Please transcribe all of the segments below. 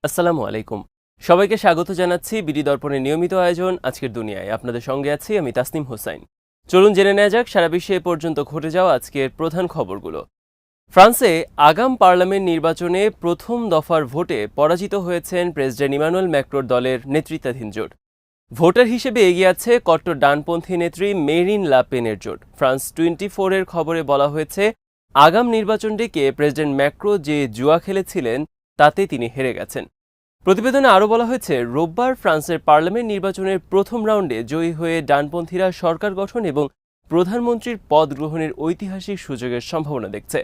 আসসালামু আলাইকুম। সবাইকে স্বাগত জানাচ্ছি বিডি দর্পণের নিয়মিত আয়োজন আজকের দুনিয়ায়। আপনাদের সঙ্গে আছি আমি তাসনিম হোসাইন। চলুন জেনে নেওয়া যাক সারা বিশ্বে এ পর্যন্ত ঘটে যাওয়া আজকের প্রধান খবরগুলো। ফ্রান্সে আগাম পার্লামেন্ট নির্বাচনে প্রথম দফার ভোটে পরাজিত হয়েছেন প্রেসিডেন্ট ইমানুয়েল ম্যাক্রোর দলের নেতৃত্বাধীন জোট। ভোটার হিসেবে এগিয়ে আছে কট্টর ডানপন্থী নেত্রী মেরিন লা পেনের জোট। ফ্রান্স 24 এর খবরে বলা হয়েছে, আগাম নির্বাচন ডেকে প্রেসিডেন্ট ম্যাক্রো যে জুয়া খেলেছিলেন তাতে তিনি হেরে গেছেন। প্রতিবেদনে আরও বলা হয়েছে, রোববার ফ্রান্সের পার্লামেন্ট নির্বাচনের প্রথম রাউন্ডে জয়ী হয়ে ডানপন্থীরা সরকার গঠন এবং প্রধানমন্ত্রীর পদ গ্রহণের ঐতিহাসিক সুযোগের সম্ভাবনা দেখছে।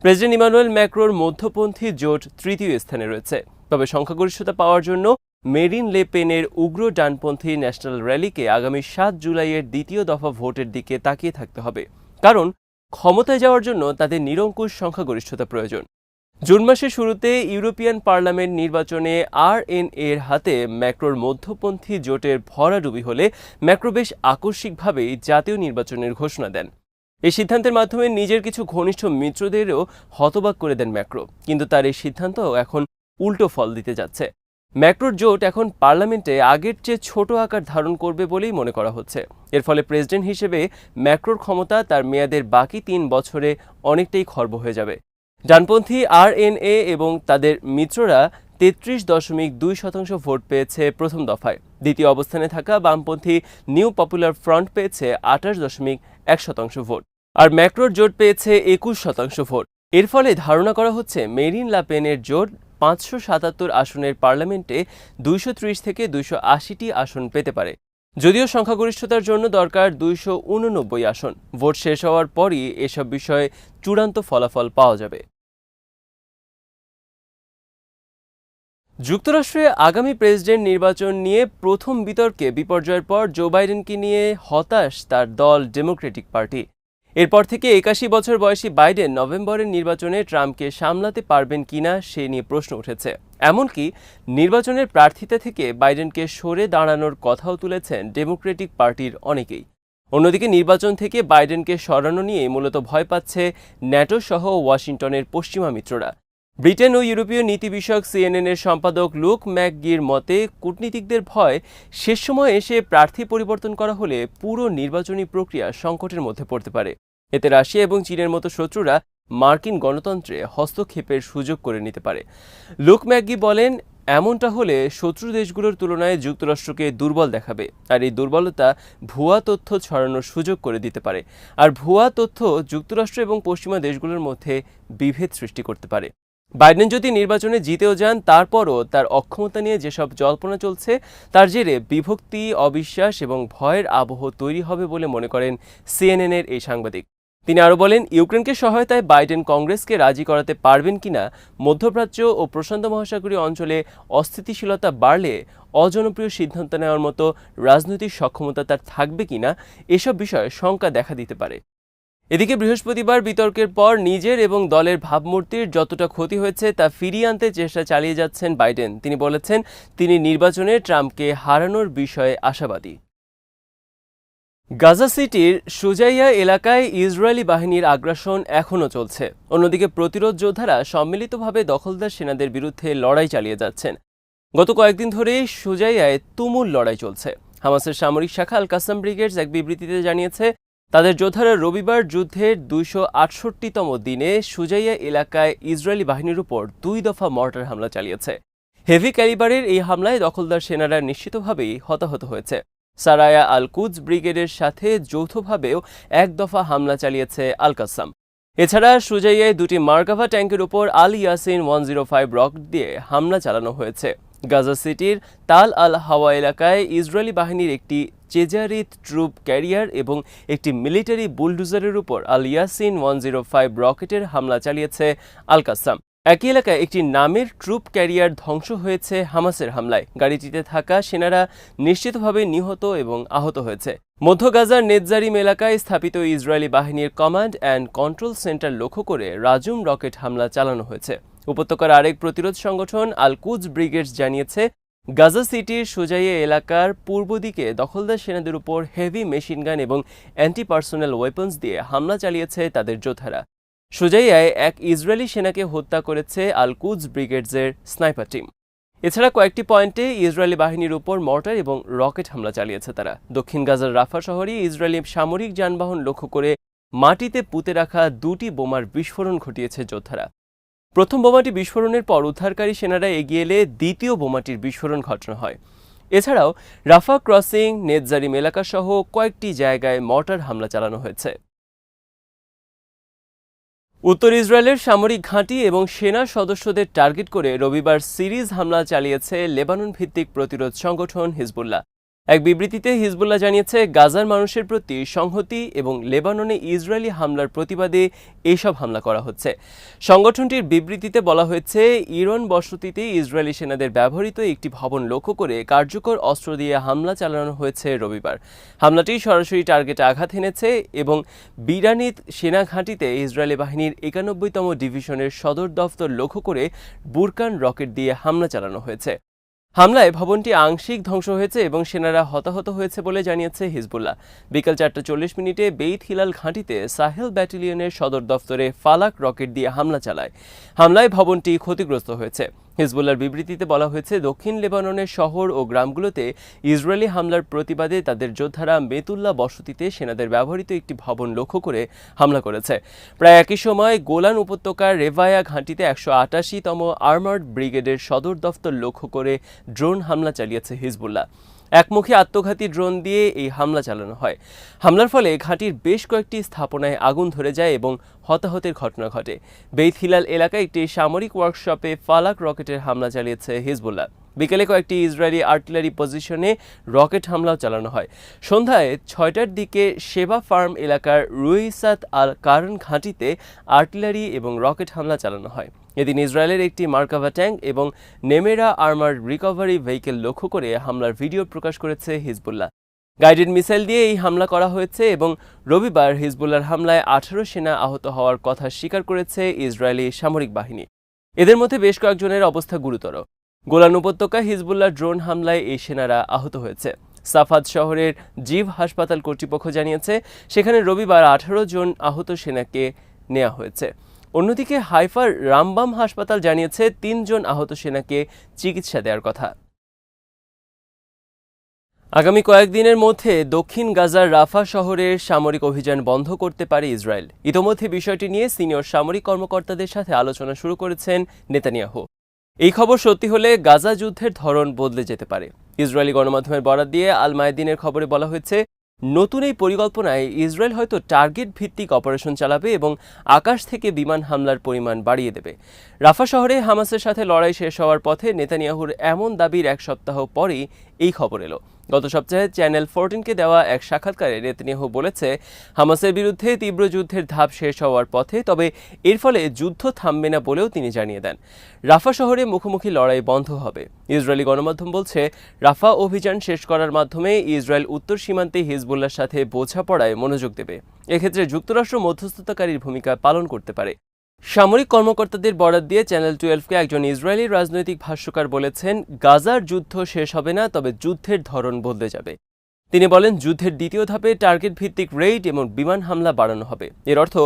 প্রেসিডেন্ট ইমানুয়েল ম্যাক্রোর মধ্যপন্থী জোট তৃতীয় স্থানে রয়েছে। তবে সংখ্যাগরিষ্ঠতা পাওয়ার জন্য মেরিন লে পেনের উগ্র ডানপন্থী ন্যাশনাল র্যালিকে আগামী 7 জুলাইয়ের দ্বিতীয় দফা ভোটের দিকে তাকিয়ে থাকতে হবে, কারণ ক্ষমতায় যাওয়ার জন্য তাদের নিরঙ্কুশ সংখ্যাগরিষ্ঠতা প্রয়োজন। জুন মাসের শুরুতে ইউরোপিয়ান পার্লামেন্ট নির্বাচনে আরএনএর হাতে ম্যাক্রোর মধ্যপন্থী জোটের ভরাডুবি হলে ম্যাক্রো বেশ আকস্মিকভাবেই জাতীয় নির্বাচনের ঘোষণা দেন। এই সিদ্ধান্তের মাধ্যমে নিজের কিছু ঘনিষ্ঠ মিত্রদেরও হতবাক করে দেন ম্যাক্রো, কিন্তু তার এই সিদ্ধান্ত এখন উল্টো ফল দিতে যাচ্ছে। ম্যাক্রোর জোট এখন পার্লামেন্টে আগের চেয়ে ছোট আকার ধারণ করবে বলেই মনে করা হচ্ছে। এর ফলে প্রেসিডেন্ট হিসেবে ম্যাক্রোর ক্ষমতা তার মেয়াদের বাকি 3 বছরে অনেকটাই খর্ব হয়ে যাবে। ডানপন্থী আরএনএ এবং তাদের মিত্ররা 33.2% ভোট পেয়েছে প্রথম দফায়। দ্বিতীয় অবস্থানে থাকা বামপন্থী নিউ পপুলার ফ্রন্ট পেয়েছে 28.1% ভোট, আর ম্যাক্রোর জোট পেয়েছে 21% ভোট। এর ফলে ধারণা করা হচ্ছে মেরিন লা পেনের জোট 577 আসনের পার্লামেন্টে 230 থেকে 280টি আসন পেতে পারে, যদিও সংখ্যাগরিষ্ঠতার জন্য দরকার 289 আসন। ভোট শেষ হওয়ার পরই এসব বিষয়ে চূড়ান্ত ফলাফল পাওয়া যাবে। যুক্তরাষ্ট্রে আগামী প্রেসিডেন্ট নির্বাচন নিয়ে প্রথম বিতর্কে বিপর্যয়ের পর জো বাইডেনকে নিয়ে হতাশ তার দল ডেমোক্রেটিক পার্টি। এরপর থেকে 81 বছর বয়সী বাইডেন নভেম্বরের নির্বাচনে ট্রাম্পকে সামলাতে পারবেন কিনা সে নিয়ে প্রশ্ন উঠেছে। এমনকি নির্বাচনের প্রার্থিতা থেকে বাইডেনকে সরে দাঁড়ানোর কথাও তুলেছেন ডেমোক্রেটিক পার্টির অনেকেই। অন্যদিকে নির্বাচন থেকে বাইডেনকে সরানো নিয়ে মূলত ভয় পাচ্ছে ন্যাটো সহ ওয়াশিংটনের পশ্চিমা মিত্ররা। ব্রিটেন ও ইউরোপীয় নীতি বিষয়ক সিএনএন-এর সম্পাদক লুক ম্যাকগির মতে, কূটনীতিকদের ভয় শেষ সময়ে এসে প্রার্থী পরিবর্তন করা হলে পুরো নির্বাচনী প্রক্রিয়া সংকটের মধ্যে পড়তে পারে। এতে রাশিয়া এবং চীনের মতো শত্রুরা মার্কিন গণতন্ত্রে হস্তক্ষেপের সুযোগ করে নিতে পারে। লুক ম্যাকগি বলেন, এমনটা হলে শত্রু দেশগুলোর তুলনায় যুক্তরাষ্ট্রকে দুর্বল দেখাবে, আর এই দুর্বলতা ভুয়া তথ্য ছড়ানোর সুযোগ করে দিতে পারে। আর ভুয়া তথ্য যুক্তরাষ্ট্র এবং পশ্চিমা দেশগুলোর মধ্যে বিভেদ সৃষ্টি করতে পারে। বাইডেন যদি নির্বাচনে জিতেও যান, তারপরও তার অক্ষমতা নিয়ে যেসব জল্পনা চলছে তার জেরে বিভক্তি, অবিশ্বাস এবং ভয়ের আবহ তৈরি হবে বলে মনে করেন সিএনএন-এর এই সাংবাদিক। তিনি আরও বলেন, ইউক্রেনকে সহায়তায় বাইডেন কংগ্রেসকে রাজি করাতে পারবেন কিনা, মধ্যপ্রাচ্য ও প্রশান্ত মহাসাগরীয় অঞ্চলে অস্থিতিশীলতা বাড়লে অজনপ্রিয় সিদ্ধান্ত নেওয়ার মতো রাজনৈতিক সক্ষমতা তার থাকবে কিনা, এসব বিষয়ে শঙ্কা দেখা দিতে পারে। এদিকে বৃহস্পতিবার বিতর্কের পর নিজের এবং দলের ভাবমূর্তির যতটা ক্ষতি হয়েছে তা ফিরিয়ে আনতে চেষ্টা চালিয়ে যাচ্ছেন বাইডেন। তিনি বলেছেন, তিনি নির্বাচনে ট্রাম্পকে হারানোর বিষয়ে আশাবাদী। গাজা সিটির সুজাইয়া এলাকায় ইসরায়েলি বাহিনীর আগ্রাসন এখনও চলছে। অন্যদিকে প্রতিরোধ যোদ্ধারা সম্মিলিতভাবে দখলদার সেনাদের বিরুদ্ধে লড়াই চালিয়ে যাচ্ছেন। গত কয়েকদিন ধরে সুজাইয়ায় তুমুল লড়াই চলছে। হামাসের সামরিক শাখা আল কাসাম ব্রিগেডস এক বিবৃতিতে জানিয়েছে, তাদের যোদ্ধারা রবিবার যুদ্ধের 268তম দিনে সুজাইয়া এলাকায় ইসরায়েলি বাহিনীর উপর 2 দফা মর্টার হামলা চালিয়েছে। হেভি ক্যালিবারের এই হামলায় দখলদার সেনারা নিশ্চিতভাবেই হতাহত হয়েছে। সারায়া আল কুদস ব্রিগেডের সাথে যৌথভাবেও 1 দফা হামলা চালিয়েছে আল কাসাম। এছাড়া সুজাইয়ায় 2টি মার্কাভা ট্যাঙ্কের উপর আল ইয়াসিন 105 রকেট দিয়ে হামলা চালানো হয়েছে। গাজা সিটির তাল আল হাওয়া এলাকায় ইসরায়েলি বাহিনীর একটি চেজারিত ট্রুপ ক্যারিয়ার এবং একটি মিলিটারি বুলডোজারের উপর আল ইয়াসিন 105 রকেটের হামলা চালিয়েছে আল কাসাম। একই এলাকায় একটি নামের ট্রুপ ক্যারিয়ার ধ্বংস হয়েছে হামাসের হামলায়। গাড়িটিতে থাকা সেনারা নিশ্চিতভাবে নিহত এবং আহত হয়েছে। মধ্য গাজার নেতজারিম এলাকায় স্থাপিত ইসরায়েলি বাহিনীর কমান্ড অ্যান্ড কন্ট্রোল সেন্টার লক্ষ্য করে রাজুম রকেট হামলা চালানো হয়েছে। উপত্যকার আরেক প্রতিরোধ সংগঠন আল কুদস ব্রিগেডস জানিয়েছে, গাজা সিটির সুজাইয়া এলাকার পূর্ব দিকে দখলদার সেনাদের উপর হেভি মেশিনগান এবং অ্যান্টি পার্সোনাল ওয়েপন্স দিয়ে হামলা চালিয়েছে তাদের যোদ্ধারা। সুজাইয়ায় এক ইসরায়েলি সেনাকে হত্যা করেছে আল কুদস ব্রিগেডসের স্নাইপার টিম। এছাড়া কয়েকটি পয়েন্টে ইসরায়েলি বাহিনীর উপর মর্টার এবং রকেট হামলা চালিয়েছে তারা। দক্ষিণ গাজার রাফা শহরে ইসরায়েলি সামরিক যানবাহন লক্ষ্য করে মাটিতে পুঁতে রাখা 2টি বোমার বিস্ফোরণ ঘটিয়েছে যোদ্ধারা। প্রথম বোমাটি বিস্ফোরণের পর উদ্ধারকারী সেনারা এগিয়ে এলে দ্বিতীয় বোমাটির বিস্ফোরণ ঘটানো হয়। এছাড়াও রাফা ক্রসিং, নেতজারিম এলাকা সহ কয়েকটি জায়গায় মর্টার হামলা চালানো হয়েছে। উত্তর ইসরায়েলের সামরিক ঘাঁটি এবং সেনা সদস্যদের টার্গেট করে রবিবার সিরিজ হামলা চালিয়েছে লেবানন ভিত্তিক প্রতিরোধ সংগঠন হিজবুল্লাহ। এক বিবৃতিতে হিজবুল্লাহ জানিয়েছে, গাজার মানুষের প্রতি সংহতি এবং লেবাননে ইসরায়েলি হামলার প্রতিবাদে এইসব হামলা করা হচ্ছে। সংগঠনটির বিবৃতিতে বলা হয়েছে, ইরান বসতিতে ইসরায়েলি সেনাদের ব্যবহৃত একটি ভবন লক্ষ্য করে কার্যকর অস্ত্র দিয়ে হামলা চালানো হয়েছে রবিবার। হামলাটি সরাসরি টার্গেটে আঘাত এনেছে এবং বিরানিত সেনা ঘাঁটিতে ইসরায়েলি বাহিনীর ৯১তম ডিভিশনের সদর দফতর লক্ষ্য করে বুরকান রকেট দিয়ে হামলা চালানো হয়েছে। হামলায় ভবনটি আংশিক ধ্বংস হয়েছে এবং সেনারা হতাহত হয়েছে বলে জানিয়েছে হিজবুল্লাহ। বিকাল ৪টা ৪০ বেইত হিলাল ঘাঁটিতে সাহেল ব্যাটালিয়নের সদর দফতরে ফালাক রকেট দিয়ে হামলা চালায়। হামলায় ভবনটি ক্ষতিগ্রস্ত হয়েছে। হিজবুল্লাহর বিবৃতিতে বলা হয়েছে, দক্ষিণ লেবাননের শহর ও গ্রামগুলোতে ইসরায়েলি হামলার প্রতিবাদে তাদের যোদ্ধারা মেতুল্লা বসতিতে সেনাদের ব্যবহৃত একটি ভবন লক্ষ্য করে হামলা করেছে। প্রায় একই সময় গোলান উপত্যকার রেভায়া ঘাঁটিতে ১৮৮তম আর্মার্ড ব্রিগেডের সদর দফতর লক্ষ্য করে ড্রোন হামলা চালিয়েছে হিজবুল্লাহ। একমুখী আত্মঘাতী ড্রোন দিয়ে এই হামলা চালানো হয়। হামলার ফলে ঘাঁটির বেশ কয়েকটি স্থাপনায় আগুন ধরে যায় এবং হতাহতের ঘটনা ঘটে। বেইত হিলাল এলাকায় একটি সামরিক ওয়ার্কশপে ফালাক রকেটের হামলা চালিয়েছে হিজবুল্লাহ। বিকেলে কয়েকটি ইসরায়েলি আর্টিলারি পজিশনে রকেট হামলাও চালানো হয়। সন্ধ্যায় ৬টার দিকে শেবা ফার্ম এলাকার রুইসাত আল কারন ঘাঁটিতে আর্টিলারি এবং রকেট হামলা চালানো হয়। এদিন ইসরায়েলের একটি মার্কাভা ট্যাঙ্ক এবং নেমেরা আর্মার্ড রিকভারি ভেহিকেল লক্ষ্য করে হামলার ভিডিও প্রকাশ করেছে হিজবুল্লাহ। গাইডেড মিসাইল দিয়ে এই হামলা করা হয়েছে এবং রবিবার হিজবুল্লাহর হামলায় ১৮ সেনা আহত হওয়ার কথা স্বীকার করেছে ইসরায়েলি সামরিক বাহিনী। এদের মধ্যে বেশ কয়েকজনের অবস্থা গুরুতর। গোলান উপত্যকায় হিজবুল্লাহ ড্রোন হামলায় এই সেনারা আহত হয়েছে। সাফাদ শহরের জিভ হাসপাতাল কর্তৃপক্ষ জানিয়েছে, সেখানে রবিবার ১৮ জন আহত সেনাকে নেওয়া হয়েছে। অন্যদিকে হাইফার রামবাম হাসপাতাল জানিয়েছে ৩ জন আহত সেনাকে চিকিৎসা দেওয়ার কথা। আগামী কয়েকদিনের মধ্যে দক্ষিণ গাজার রাফা শহরের সামরিক অভিযান বন্ধ করতে পারে ইসরায়েল। ইতোমধ্যে বিষয়টি নিয়ে সিনিয়র সামরিক কর্মকর্তাদের সাথে আলোচনা শুরু করেছেন নেতানিয়াহু। এই খবর সত্যি হলে গাজা যুদ্ধের ধরন বদলে যেতে পারে। ইসরায়েলি গণমাধ্যমের বরাত দিয়ে আল মায়াদিনের খবরে বলা হয়েছে, নতুন এই পরিকল্পনায় ইসরায়েল হয়তো টার্গেট ভিত্তিক অপারেশন চালাবে এবং আকাশ থেকে বিমান হামলার পরিমাণ বাড়িয়ে দেবে। রাফা শহরে হামাসের সাথে লড়াই শেষ হওয়ার পথে নেতানিয়াহুর এমন দাবির এক সপ্তাহ পরেই এই খবর এলো। গত সপ্তাহে চ্যানেল 14কে দেওয়া এক সাক্ষাৎকারে নেতানিয়াহু বলেছে, হামাসের বিরুদ্ধে তীব্র যুদ্ধের ধাপ শেষ হওয়ার পথে, তবে এর ফলে যুদ্ধ থামবে না বলেও তিনি জানিয়ে দেন। রাফা শহরে মুখোমুখি লড়াই বন্ধ হবে। ইসরায়েলি গণমাধ্যম বলছে, রাফা অভিযান শেষ করার মাধ্যমে ইসরায়েল উত্তর সীমান্তে হিজবুল্লাহর সাথে বোঝাপড়ায় মনোযোগ দেবে। এক্ষেত্রে যুক্তরাষ্ট্র মধ্যস্থতাকারীর ভূমিকা পালন করতে পারে। সামরিক কর্মকর্তাদের বরাত দিয়ে চ্যানেল 12কে একজন ইসরায়েলি রাজনৈতিক ভাষ্যকার বলেছেন, গাজার যুদ্ধ শেষ হবে না, তবে যুদ্ধের ধরন বদলে যাবে। তিনি বলেন, যুদ্ধের দ্বিতীয় ধাপে টার্গেট ভিত্তিক রেইড এবং বিমান হামলা বাড়ানো হবে। এর অর্থ,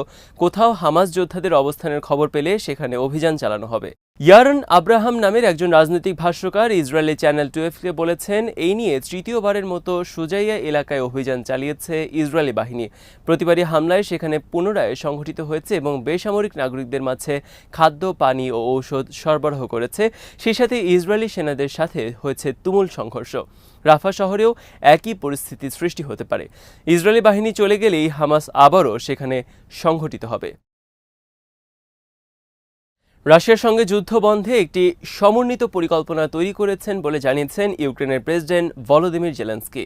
কোথাও হামাস যোদ্ধাদের অবস্থানের খবর পেলে সেখানে অভিযান চালানো হবে। ইয়ারন আব্রাহাম নামের একজন রাজনৈতিক ভাষ্যকার ইসরায়েলি চ্যানেল 12কে বলেছেন, এই নিয়ে তৃতীয়বারের মতো সুজাইয়া এলাকায় অভিযান চালিয়েছে ইসরায়েলি বাহিনী। প্রতিবারই হামলায় সেখানে পুনরায় সংঘটিত হয়েছে এবং বেসামরিক নাগরিকদের মাঝে খাদ্য, পানি ও ঔষধ সরবরাহ করেছে। সেই সাথে ইসরায়েলি সেনাদের সাথে হয়েছে তুমুল সংঘর্ষ। রাফা শহরেও একই পরিস্থিতি সৃষ্টি হতে পারে। ইসরায়েলি বাহিনী চলে গেলেই হামাস আবারও সেখানে সংঘটিত হবে। রাশিয়ার সঙ্গে যুদ্ধ বন্ধে একটি সমন্বিত পরিকল্পনা তৈরি করেছেন বলে জানিয়েছেন ইউক্রেনের প্রেসিডেন্ট ভলোদিমির জেলেনস্কি।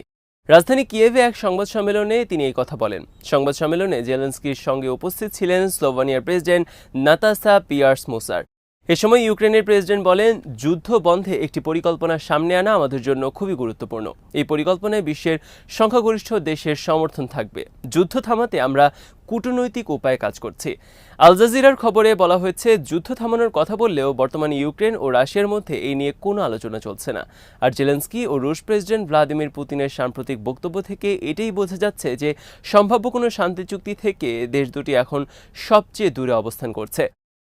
রাজধানী কিয়েভে এক সংবাদ সম্মেলনে তিনি এই কথা বলেন। সংবাদ সম্মেলনে জেলেনস্কির সঙ্গে উপস্থিত ছিলেন স্লোভানিয়ার প্রেসিডেন্ট নাতাসা পিয়ার্স-মুসার। এ সময় ইউক্রেনের প্রেসিডেন্ট বলেন, যুদ্ধ বন্ধে একটি পরিকল্পনা সামনে আনা আমাদের জন্য খুবই গুরুত্বপূর্ণ। এই পরিকল্পনায় বিশ্বের সংখ্যাগরিষ্ঠ দেশের সমর্থন থাকবে। যুদ্ধ থামাতে আমরা কূটনৈতিক উপায়ে কাজ করছি। আল জাজিরার খবরে বলা হয়েছে, যুদ্ধ থামানোর কথা বললেও বর্তমানে ইউক্রেন ও রাশিয়ার মধ্যে এই নিয়ে কোনো আলোচনা চলছে না। আর জেলেনস্কি ও রুশ প্রেসিডেন্ট ভ্লাদিমির পুতিনের সাম্প্রতিক বক্তব্য থেকে এটাই বোঝা যাচ্ছে যে সম্ভাব্য কোনো শান্তি চুক্তি থেকে দেশ দুটি এখন সবচেয়ে দূরে অবস্থান করছে।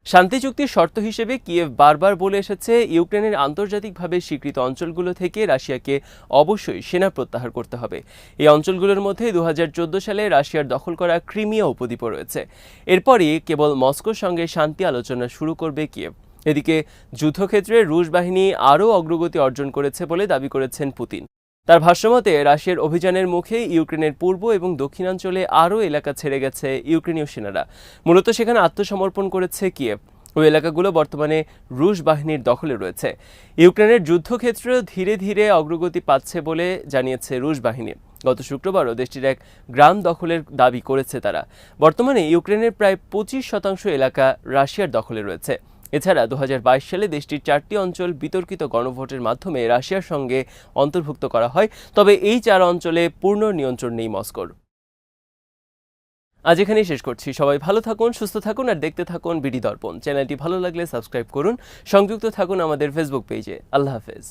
শান্তি চুক্তির শর্ত হিসেবে কিয়েভ বারবার বলে এসেছে ইউক্রেনের আন্তর্জাতিকভাবে স্বীকৃত অঞ্চলগুলো থেকে রাশিয়াকে অবশ্যই সেনা প্রত্যাহার করতে হবে। এই অঞ্চলগুলোর মধ্যে 2014 সালে রাশিয়ার দখল করা ক্রিমিয়া উপদ্বীপও রয়েছে। এরপরই কেবল মস্কোর সঙ্গে শান্তি আলোচনা শুরু করবে কিয়েভ। এদিকে যুদ্ধক্ষেত্রে রুশ বাহিনী আরও অগ্রগতি অর্জন করেছে বলে দাবি করেছেন পুতিন। তার ভাষ্যমতে রাশিয়ার অভিযানের মুখে ইউক্রেনের পূর্ব এবং দক্ষিণাঞ্চলে আরও এলাকা ছেড়ে গেছে ইউক্রেনীয় সেনারা। মূলত সেখানে আত্মসমর্পণ করেছে কিয়েভ। ওই এলাকাগুলো বর্তমানে রুশ বাহিনীর দখলে রয়েছে। ইউক্রেনের যুদ্ধক্ষেত্র ধীরে ধীরে অগ্রগতি পাচ্ছে বলে জানিয়েছে রুশ বাহিনী। গত শুক্রবারও দেশটির এক গ্রাম দখলের দাবি করেছে তারা। বর্তমানে ইউক্রেনের প্রায় 25% এলাকা রাশিয়ার দখলে রয়েছে। এছাড়া 2022 সালে দেশটির 4টি অঞ্চল বিতর্কিত গণভোটের মাধ্যমে রাশিয়ার সঙ্গে অন্তর্ভুক্ত করা হয়। তবে এই 4 অঞ্চলে পূর্ণ নিয়ন্ত্রণ নেই মস্কোর। আজ এখানেই শেষ করছি। সবাই ভালো থাকুন, সুস্থ থাকুন আর দেখতে থাকুন বিডি দর্পণ। চ্যানেলটি ভালো লাগলে সাবস্ক্রাইব করুন। সংযুক্ত থাকুন আমাদের ফেসবুক পেজে। আল্লাহ হাফেজ।